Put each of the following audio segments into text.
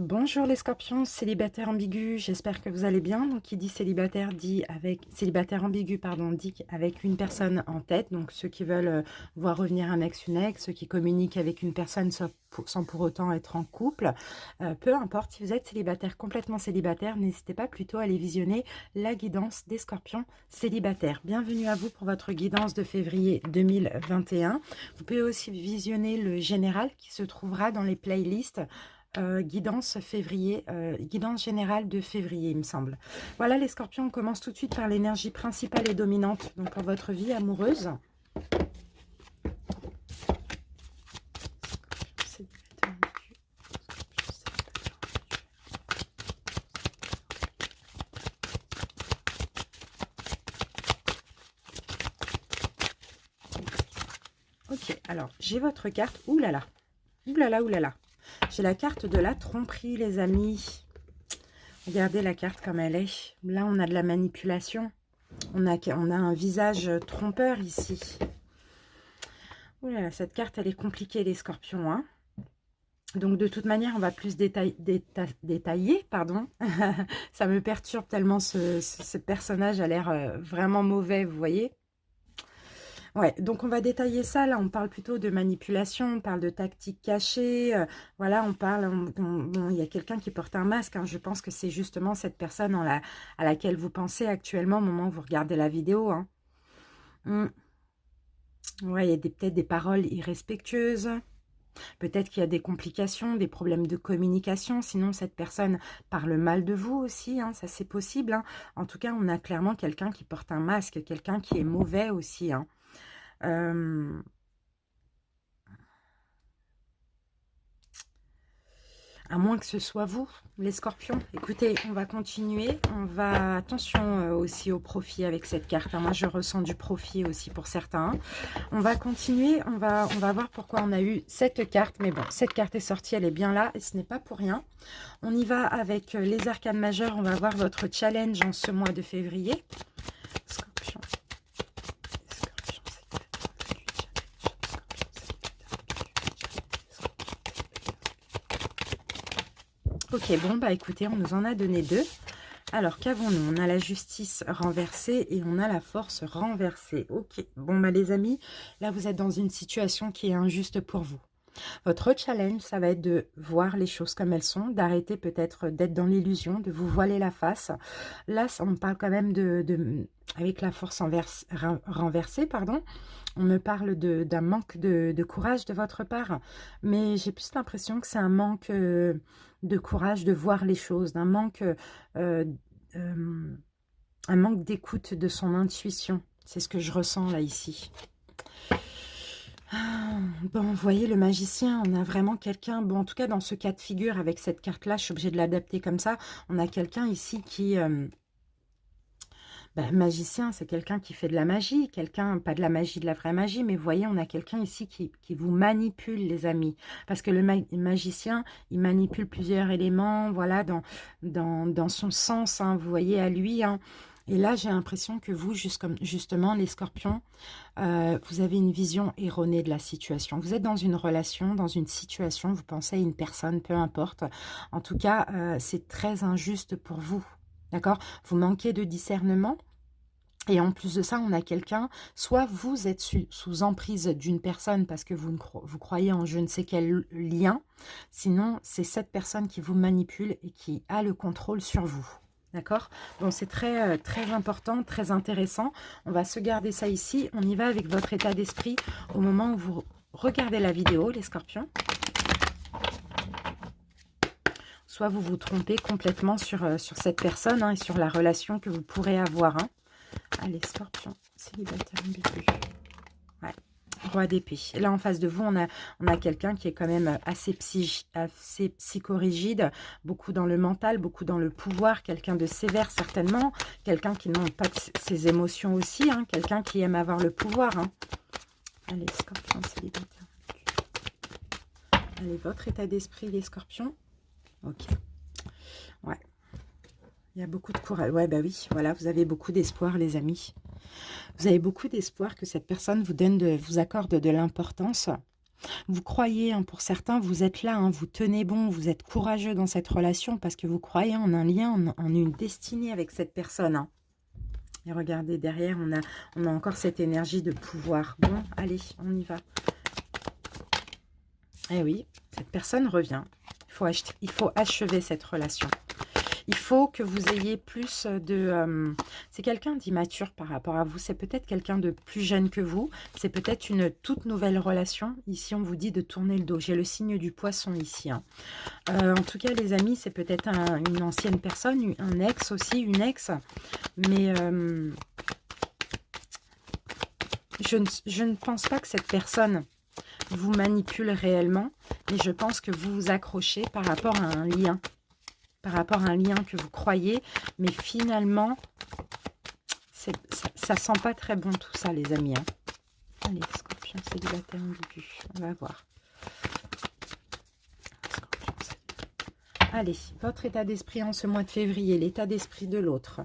Bonjour les scorpions, célibataire ambigu, j'espère que vous allez bien. Donc qui dit célibataire dit avec célibataire ambigu, pardon, dit avec une personne en tête. Donc ceux qui veulent voir revenir un ex, une ex, ceux qui communiquent avec une personne sans pour autant être en couple. Peu importe, si vous êtes célibataire, complètement célibataire, n'hésitez pas plutôt à aller visionner la guidance des scorpions célibataires. Bienvenue à vous pour votre guidance de février 2021. Vous pouvez aussi visionner le général qui se trouvera dans les playlists. Guidance février, guidance générale de février, il me semble. Voilà les scorpions, on commence tout de suite par l'énergie principale et dominante, donc pour votre vie amoureuse. Ok, alors j'ai votre carte, oulala, oulala, oulala. J'ai la carte de la tromperie, les amis. Regardez la carte comme elle est. Là, on a de la manipulation. On a un visage trompeur ici. Ouh là là, cette carte, elle est compliquée, les scorpions. Hein. Donc, de toute manière, on va plus détailler. Pardon. Ça me perturbe tellement ce personnage a l'air vraiment mauvais, vous voyez. Ouais, donc on va détailler ça. Là, on parle plutôt de manipulation, on parle de tactique cachée. Voilà, on parle... Bon, il y a quelqu'un qui porte un masque. Hein, je pense que c'est justement cette personne à laquelle vous pensez actuellement au moment où vous regardez la vidéo. Hein. Ouais, il y a peut-être des paroles irrespectueuses. Peut-être qu'il y a des complications, des problèmes de communication. Sinon, cette personne parle mal de vous aussi. Hein, ça, c'est possible. Hein. En tout cas, on a clairement quelqu'un qui porte un masque, quelqu'un qui est mauvais aussi. Hein. À moins que ce soit vous, les scorpions. Écoutez, on va continuer. On va... Attention aussi au profit avec cette carte. Hein. Moi, je ressens du profit aussi pour certains. On va continuer. On va voir pourquoi on a eu cette carte. Mais bon, cette carte est sortie, elle est bien là. Et ce n'est pas pour rien. On y va avec les arcanes majeures. On va voir votre challenge en ce mois de février. Scorpion. Ok, bon, bah écoutez, on nous en a donné deux. Alors, qu'avons-nous? On a la justice renversée et on a la force renversée. Ok, bon, bah les amis, là, vous êtes dans une situation qui est injuste pour vous. Votre challenge, ça va être de voir les choses comme elles sont, d'arrêter peut-être d'être dans l'illusion, de vous voiler la face. Là, on parle quand même avec la force renversée, pardon. On me parle d'un manque de courage de votre part, mais j'ai plus l'impression que c'est un manque de courage de voir les choses, un manque d'écoute de son intuition. C'est ce que je ressens là, ici. Bon, vous voyez, le magicien, on a vraiment quelqu'un, bon, en tout cas, dans ce cas de figure, avec cette carte-là, je suis obligée de l'adapter comme ça, on a quelqu'un ici qui... magicien, c'est quelqu'un qui fait de la magie, quelqu'un, pas de la magie, de la vraie magie, mais vous voyez, on a quelqu'un ici qui vous manipule, les amis. Parce que le magicien, il manipule plusieurs éléments, voilà, dans son sens, hein, vous voyez, à lui, hein. Et là, j'ai l'impression que vous, justement, les scorpions, vous avez une vision erronée de la situation. Vous êtes dans une relation, dans une situation, vous pensez à une personne, peu importe. En tout cas, c'est très injuste pour vous. D'accord? Vous manquez de discernement. Et en plus de ça, on a quelqu'un, soit vous êtes sous emprise d'une personne parce que vous croyez en je ne sais quel lien. Sinon, c'est cette personne qui vous manipule et qui a le contrôle sur vous. D'accord? Donc, c'est très, très important, très intéressant. On va se garder ça ici. On y va avec votre état d'esprit au moment où vous regardez la vidéo, les scorpions. Soit vous vous trompez complètement sur cette personne, hein, et sur la relation que vous pourrez avoir. Hein. Allez, scorpion, célibataire ambigu. Ouais, roi d'épée. Là, en face de vous, on a quelqu'un qui est quand même assez psychorigide, beaucoup dans le mental, beaucoup dans le pouvoir, quelqu'un de sévère certainement, quelqu'un qui n'a pas ses émotions aussi, hein, quelqu'un qui aime avoir le pouvoir. Hein. Allez, scorpion, célibataire ambigu. Allez, votre état d'esprit, les scorpions. Ok. Ouais. Il y a beaucoup de courage. Ouais, bah oui, voilà, vous avez beaucoup d'espoir, les amis. Vous avez beaucoup d'espoir que cette personne vous accorde de l'importance. Vous croyez, hein, pour certains, vous êtes là, hein, vous tenez bon, vous êtes courageux dans cette relation parce que vous croyez en un lien, en une destinée avec cette personne, hein. Et regardez, derrière, on a encore cette énergie de pouvoir. Bon, allez, on y va. Eh oui, cette personne revient. Il faut achever cette relation. Il faut que vous ayez plus de... c'est quelqu'un d'immature par rapport à vous. C'est peut-être quelqu'un de plus jeune que vous. C'est peut-être une toute nouvelle relation. Ici, on vous dit de tourner le dos. J'ai le signe du poisson ici, hein. En tout cas, les amis, c'est peut-être une ancienne personne, un ex aussi, une ex. Mais je ne pense pas que cette personne vous manipule réellement. Mais je pense que vous vous accrochez par rapport à un lien. Par rapport à un lien que vous croyez, mais finalement, ça sent pas très bon tout ça, les amis, hein. Allez, Scorpion célibataire ambigu, on va voir. Allez, votre état d'esprit en ce mois de février, l'état d'esprit de l'autre,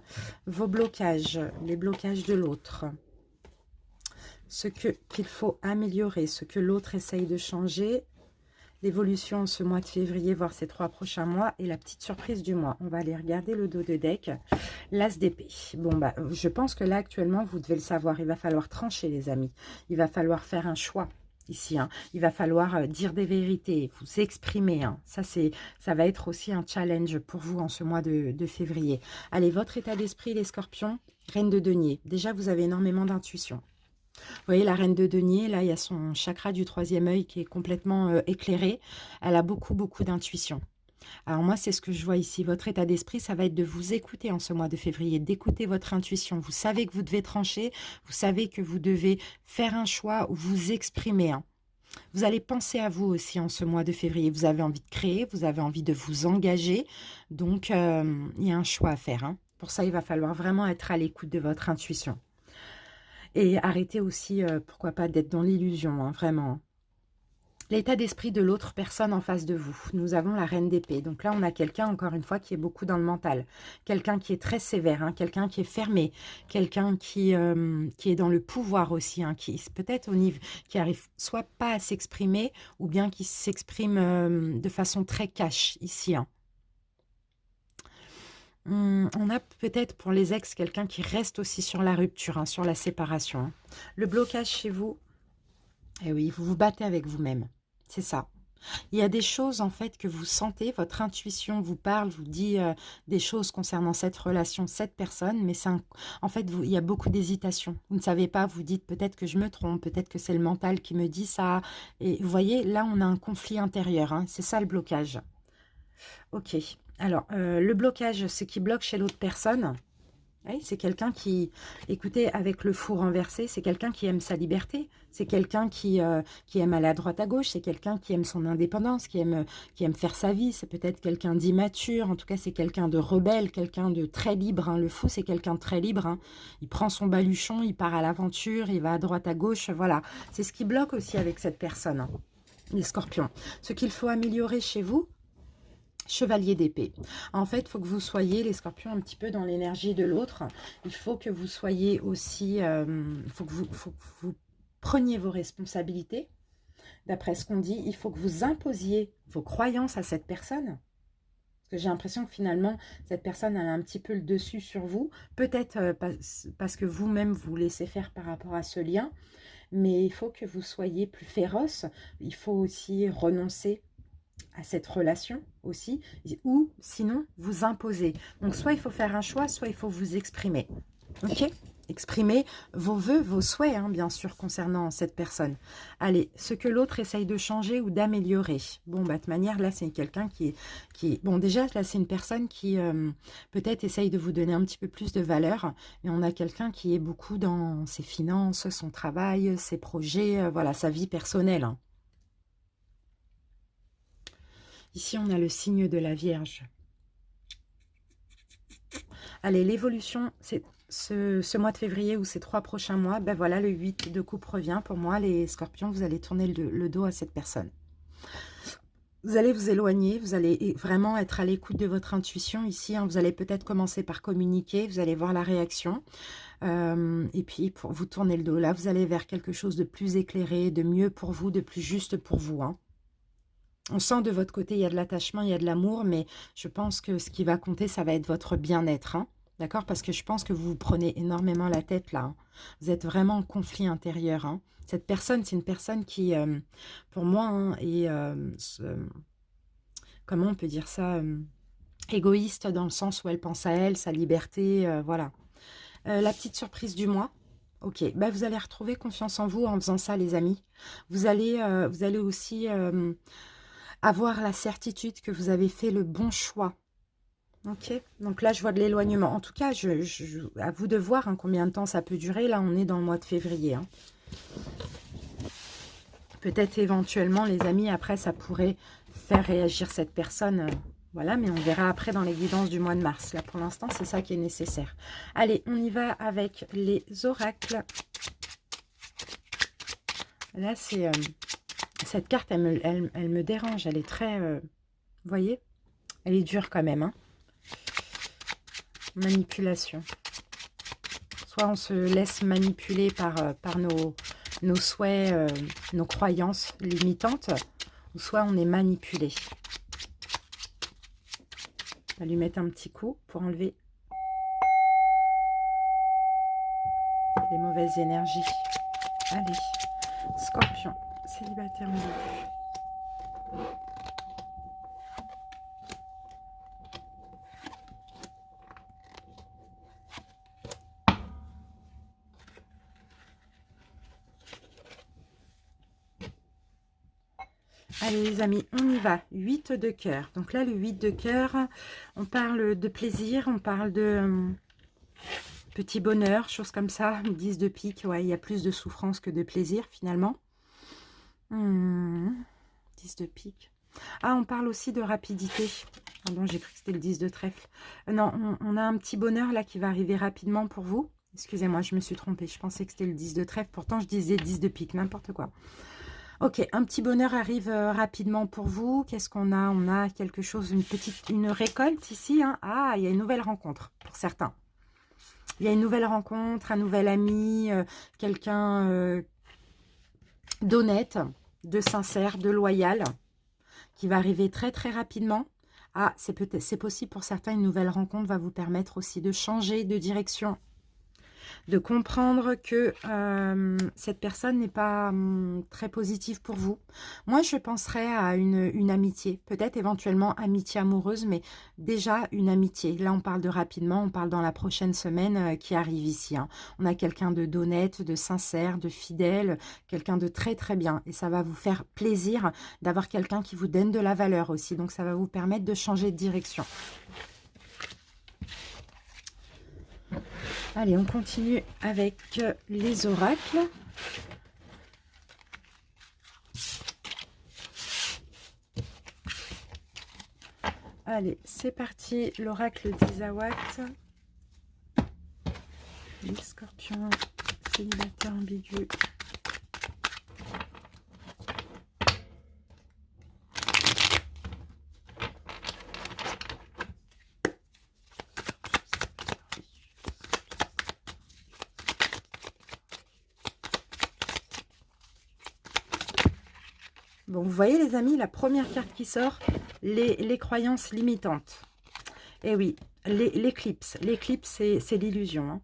vos blocages, les blocages de l'autre, ce qu'il faut améliorer, ce que l'autre essaye de changer, l'évolution ce mois de février, voire ces 3 prochains mois, et la petite surprise du mois. On va aller regarder le dos de deck. L'As d'épée. Bon, bah, je pense que là, actuellement, vous devez le savoir. Il va falloir trancher, les amis. Il va falloir faire un choix ici, hein. Il va falloir dire des vérités, vous exprimer, hein. Ça va être aussi un challenge pour vous en ce mois de février. Allez, votre état d'esprit, les scorpions, reine de denier. Déjà, vous avez énormément d'intuition. Vous voyez, la reine de denier, là, il y a son chakra du 3e œil qui est complètement éclairé. Elle a beaucoup, beaucoup d'intuition. Alors moi, c'est ce que je vois ici. Votre état d'esprit, ça va être de vous écouter en ce mois de février, d'écouter votre intuition. Vous savez que vous devez trancher, vous savez que vous devez faire un choix ou vous exprimer, hein. Vous allez penser à vous aussi en ce mois de février. Vous avez envie de créer, vous avez envie de vous engager. Donc, il y a un choix à faire, hein. Pour ça, il va falloir vraiment être à l'écoute de votre intuition. Et arrêtez aussi, pourquoi pas, d'être dans l'illusion, hein, vraiment. L'état d'esprit de l'autre personne en face de vous. Nous avons la reine d'épée. Donc là, on a quelqu'un, encore une fois, qui est beaucoup dans le mental. Quelqu'un qui est très sévère, hein, quelqu'un qui est fermé, quelqu'un qui est dans le pouvoir aussi, hein, qui peut-être au niveau, qui arrive soit pas à s'exprimer, ou bien qui s'exprime de façon très cash ici, hein. On a peut-être pour les ex quelqu'un qui reste aussi sur la rupture, hein, sur la séparation, hein. Le blocage chez vous, eh oui, vous vous battez avec vous-même. C'est ça. Il y a des choses en fait que vous sentez, votre intuition vous parle, vous dit des choses concernant cette relation, cette personne, mais en fait, il y a beaucoup d'hésitation. Vous ne savez pas, vous dites peut-être que je me trompe, peut-être que c'est le mental qui me dit ça. Et vous voyez, là, on a un conflit intérieur, hein, c'est ça le blocage. Ok. Alors, le blocage, ce qui bloque chez l'autre personne, oui, c'est quelqu'un qui, écoutez, avec le fou renversé, c'est quelqu'un qui aime sa liberté, c'est quelqu'un qui aime aller à droite à gauche, c'est quelqu'un qui aime son indépendance, qui aime faire sa vie, c'est peut-être quelqu'un d'immature, en tout cas c'est quelqu'un de rebelle, quelqu'un de très libre, hein. Le fou, c'est quelqu'un de très libre, hein. Il prend son baluchon, il part à l'aventure, il va à droite à gauche, voilà. C'est ce qui bloque aussi avec cette personne, hein, les scorpions. Ce qu'il faut améliorer chez vous, chevalier d'épée. En fait, il faut que vous soyez, les scorpions, un petit peu dans l'énergie de l'autre. Il faut que vous soyez aussi... faut que vous preniez vos responsabilités. D'après ce qu'on dit, il faut que vous imposiez vos croyances à cette personne. Parce que j'ai l'impression que finalement, cette personne elle a un petit peu le dessus sur vous. Peut-être parce que vous-même vous laissez faire par rapport à ce lien. Mais il faut que vous soyez plus féroce. Il faut aussi renoncer à cette relation aussi, ou sinon vous imposer. Donc soit il faut faire un choix, soit il faut vous exprimer. Ok, exprimer vos vœux, vos souhaits, hein, bien sûr, concernant cette personne. Allez, ce que l'autre essaye de changer ou d'améliorer. Bon, bah, de toute manière, là, c'est quelqu'un qui est... Bon, déjà, là, c'est une personne qui peut-être essaye de vous donner un petit peu plus de valeur, mais on a quelqu'un qui est beaucoup dans ses finances, son travail, ses projets, voilà, sa vie personnelle, hein. Ici, on a le signe de la Vierge. Allez, l'évolution, c'est ce mois de février ou ces 3 prochains mois. Ben voilà, le 8 de coupe revient. Pour moi, les scorpions, vous allez tourner le dos à cette personne. Vous allez vous éloigner, vous allez vraiment être à l'écoute de votre intuition ici, hein. Vous allez peut-être commencer par communiquer, vous allez voir la réaction. Et puis, pour vous tourner le dos, là, vous allez vers quelque chose de plus éclairé, de mieux pour vous, de plus juste pour vous, hein. On sent de votre côté, il y a de l'attachement, il y a de l'amour, mais je pense que ce qui va compter, ça va être votre bien-être, hein. D'accord? Parce que je pense que vous vous prenez énormément la tête, là, hein. Vous êtes vraiment en conflit intérieur, hein. Cette personne, c'est une personne qui, pour moi, hein, est, comment on peut dire ça, égoïste dans le sens où elle pense à elle, sa liberté, voilà. La petite surprise du mois. Ok, bah, vous allez retrouver confiance en vous en faisant ça, les amis. Vous allez aussi avoir la certitude que vous avez fait le bon choix. Ok, donc là, je vois de l'éloignement. En tout cas, à vous de voir, hein, combien de temps ça peut durer. Là, on est dans le mois de février, hein. Peut-être éventuellement, les amis, après, ça pourrait faire réagir cette personne. Voilà, mais on verra après dans les guidances du mois de mars. Là, pour l'instant, c'est ça qui est nécessaire. Allez, on y va avec les oracles. Là, c'est cette carte, elle me dérange. Elle est très... vous voyez? Elle est dure quand même, hein. Manipulation. Soit on se laisse manipuler par nos souhaits, nos croyances limitantes, ou soit on est manipulé. On va lui mettre un petit coup pour enlever les mauvaises énergies. Allez, Scorpion, célibataire en début. Allez les amis, on y va. 8 de cœur. Donc là, le 8 de cœur, on parle de plaisir, on parle de petit bonheur, choses comme ça. 10 de pique, ouais, il y a plus de souffrance que de plaisir finalement. 10 de pique. Ah, on parle aussi de rapidité. Pardon, j'ai cru que c'était le 10 de trèfle. Non, on a un petit bonheur là qui va arriver rapidement pour vous. Excusez-moi, je me suis trompée. Je pensais que c'était le 10 de trèfle. Pourtant, je disais 10 de pique, n'importe quoi. Ok, un petit bonheur arrive rapidement pour vous. Qu'est-ce qu'on a? On a quelque chose, une récolte ici, hein. Ah, il y a une nouvelle rencontre pour certains. Il y a une nouvelle rencontre, un nouvel ami, quelqu'un d'honnête, de sincère, de loyal, qui va arriver très très rapidement. Ah, c'est possible pour certains, une nouvelle rencontre va vous permettre aussi de changer de direction, de comprendre que cette personne n'est pas très positive pour vous. Moi, je penserais à une amitié, peut-être éventuellement amitié amoureuse, mais déjà une amitié. Là, on parle de rapidement, on parle dans la prochaine semaine qui arrive ici, hein. On a quelqu'un d'honnête, de sincère, de fidèle, quelqu'un de très très bien. Et ça va vous faire plaisir d'avoir quelqu'un qui vous donne de la valeur aussi. Donc, ça va vous permettre de changer de direction. Allez, on continue avec les oracles. Allez, c'est parti. L'oracle d'Isawat. Les scorpions, célibataire ambigu. Bon, vous voyez les amis, la première carte qui sort, les croyances limitantes. Eh oui, l'éclipse. L'éclipse, c'est l'illusion, hein.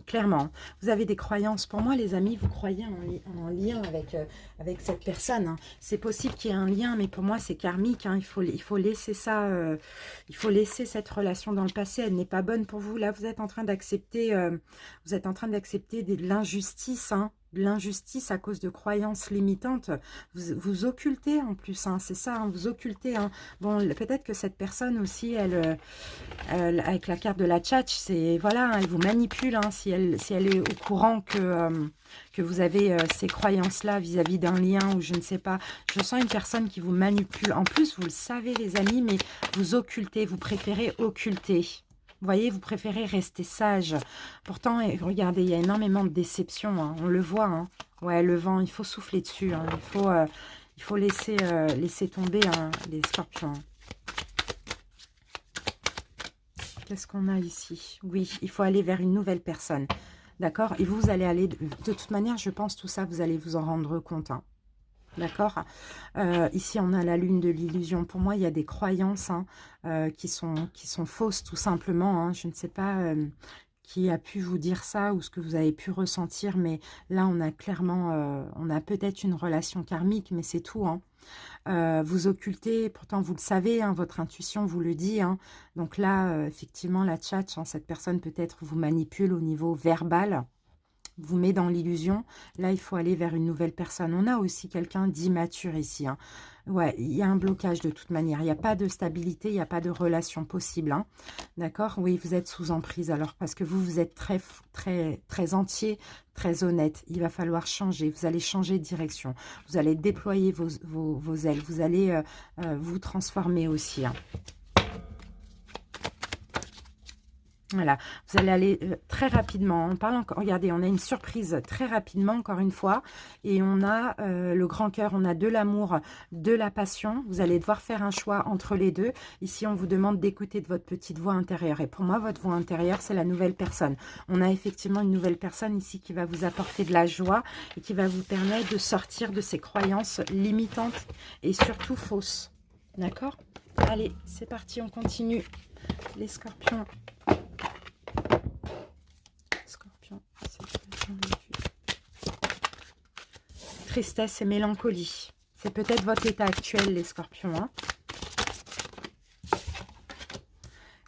Clairement, vous avez des croyances. Pour moi, les amis, vous croyez en lien avec cette personne, hein. C'est possible qu'il y ait un lien, mais pour moi, c'est karmique, hein. Il faut laisser ça, il faut laisser cette relation dans le passé. Elle n'est pas bonne pour vous. Là, vous êtes en train d'accepter, de l'injustice, hein. De l'injustice à cause de croyances limitantes. Vous occultez en plus, hein. C'est ça, hein, vous occultez, hein. Bon, peut-être que cette personne aussi, avec la carte de la tchatch, c'est voilà, hein, elle vous manipule, hein, si elle est au courant que vous avez ces croyances-là vis-à-vis d'un lien ou je ne sais pas. Je sens une personne qui vous manipule. En plus, vous le savez les amis, mais vous occultez, vous préférez occulter. Vous voyez, vous préférez rester sage. Pourtant, regardez, il y a énormément de déception, hein, on le voit, hein. Ouais, le vent, il faut souffler dessus, hein, Il faut laisser, laisser tomber hein, les scorpions. Qu'est-ce qu'on a ici? Oui, il faut aller vers une nouvelle personne. D'accord? Et vous allez aller... De toute manière, je pense tout ça, vous allez vous en rendre compte. Hein. D'accord. Ici, on a la lune de l'illusion. Pour moi, il y a des croyances hein, qui sont fausses, tout simplement. Hein. Je ne sais pas qui a pu vous dire ça ou ce que vous avez pu ressentir, mais là, on a clairement, on a peut-être une relation karmique, mais c'est tout. Hein. Vous occultez, pourtant vous le savez, hein, votre intuition vous le dit. Hein. Donc là, effectivement, la tchatche, hein, cette personne peut-être vous manipule au niveau verbal, vous met dans l'illusion. Là, il faut aller vers une nouvelle personne. On a aussi quelqu'un d'immature ici. Hein. Ouais, il y a un blocage de toute manière. Il n'y a pas de stabilité, il n'y a pas de relation possible. Hein. D'accord? Oui, vous êtes sous emprise alors parce que vous êtes très entier, très honnête. Il va falloir changer. Vous allez changer de direction. Vous allez déployer vos ailes. Vous allez vous transformer aussi. Hein. Voilà, vous allez aller très rapidement. On parle encore, regardez, on a une surprise très rapidement, encore une fois. Et on a le grand cœur, on a de l'amour, de la passion. Vous allez devoir faire un choix entre les deux. Ici, on vous demande d'écouter de votre petite voix intérieure. Et pour moi, votre voix intérieure, c'est la nouvelle personne. On a effectivement une nouvelle personne ici qui va vous apporter de la joie et qui va vous permettre de sortir de ces croyances limitantes et surtout fausses. D'accord? Allez, c'est parti, on continue. Les scorpions. Tristesse et mélancolie. C'est peut-être votre état actuel, les scorpions. Hein.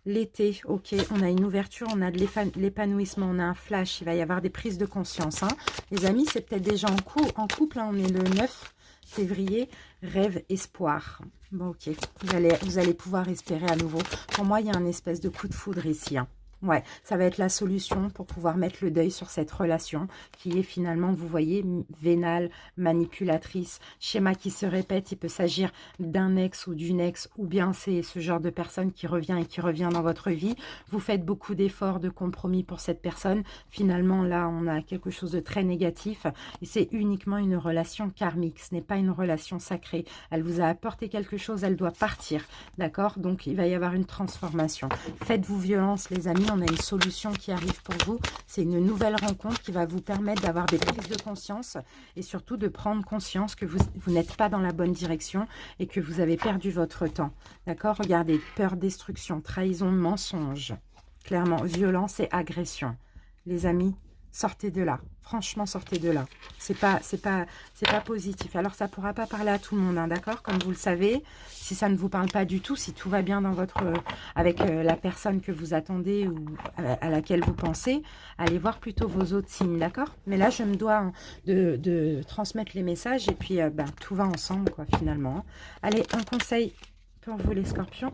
L'été, ok, on a une ouverture, on a de l'épanouissement, on a un flash, il va y avoir des prises de conscience. Hein. Les amis, c'est peut-être déjà en couple, hein, on est le 9 février, rêve, espoir. Bon, ok, vous allez pouvoir espérer à nouveau. Pour moi, il y a un espèce de coup de foudre ici. Hein. Ouais, ça va être la solution pour pouvoir mettre le deuil sur cette relation qui est finalement, vous voyez, vénale, manipulatrice, schéma qui se répète. Il peut s'agir d'un ex ou d'une ex, ou bien c'est ce genre de personne qui revient et qui revient dans votre vie. Vous faites beaucoup d'efforts, de compromis pour cette personne. Finalement, là, on a quelque chose de très négatif et c'est uniquement une relation karmique. Ce n'est pas une relation sacrée. Elle vous a apporté quelque chose, elle doit partir. D'accord? Donc, il va y avoir une transformation. Faites-vous violence, les amis. On a une solution qui arrive pour vous. C'est une nouvelle rencontre qui va vous permettre d'avoir des prises de conscience et surtout de prendre conscience que vous n'êtes pas dans la bonne direction et que vous avez perdu votre temps. D'accord? Regardez, peur, destruction, trahison, mensonge. Clairement, violence et agression. Les amis, sortez de là. Franchement, sortez de là. C'est pas positif. Alors, ça ne pourra pas parler à tout le monde, hein, d'accord? Comme vous le savez, si ça ne vous parle pas du tout, si tout va bien dans avec la personne que vous attendez ou à laquelle vous pensez, allez voir plutôt vos autres signes, d'accord? Mais là, je me dois hein, de transmettre les messages et puis tout va ensemble, quoi, finalement. Allez, un conseil pour vous, les scorpions.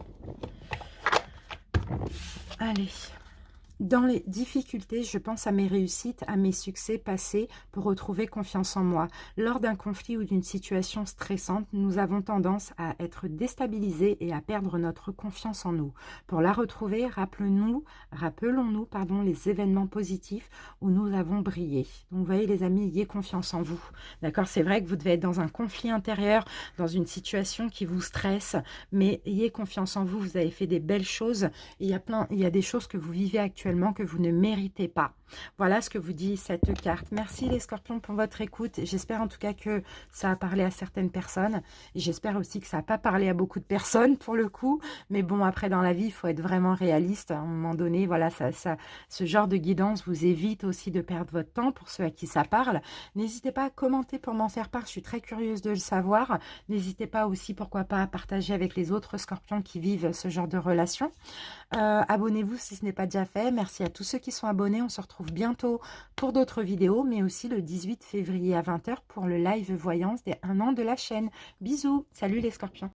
Allez. Dans les difficultés, je pense à mes réussites, à mes succès passés pour retrouver confiance en moi. Lors d'un conflit ou d'une situation stressante, nous avons tendance à être déstabilisés et à perdre notre confiance en nous. Pour la retrouver, rappelons-nous les événements positifs où nous avons brillé. Donc, vous voyez, les amis, ayez confiance en vous. D'accord? C'est vrai que vous devez être dans un conflit intérieur, dans une situation qui vous stresse, mais ayez confiance en vous. Vous avez fait des belles choses. Il y a des choses que vous vivez actuellement que vous ne méritez pas. Voilà ce que vous dit cette carte. Merci les scorpions pour votre écoute. J'espère en tout cas que ça a parlé à certaines personnes. Et j'espère aussi que ça n'a pas parlé à beaucoup de personnes pour le coup. Mais bon, après dans la vie, il faut être vraiment réaliste. À un moment donné, voilà, ce genre de guidance vous évite aussi de perdre votre temps pour ceux à qui ça parle. N'hésitez pas à commenter pour m'en faire part. Je suis très curieuse de le savoir. N'hésitez pas aussi, pourquoi pas, à partager avec les autres scorpions qui vivent ce genre de relation. Abonnez-vous si ce n'est pas déjà fait. Merci à tous ceux qui sont abonnés. On se retrouve bientôt pour d'autres vidéos, mais aussi le 18 février à 20 h pour le live voyance des 1 an de la chaîne. Bisous, salut les scorpions.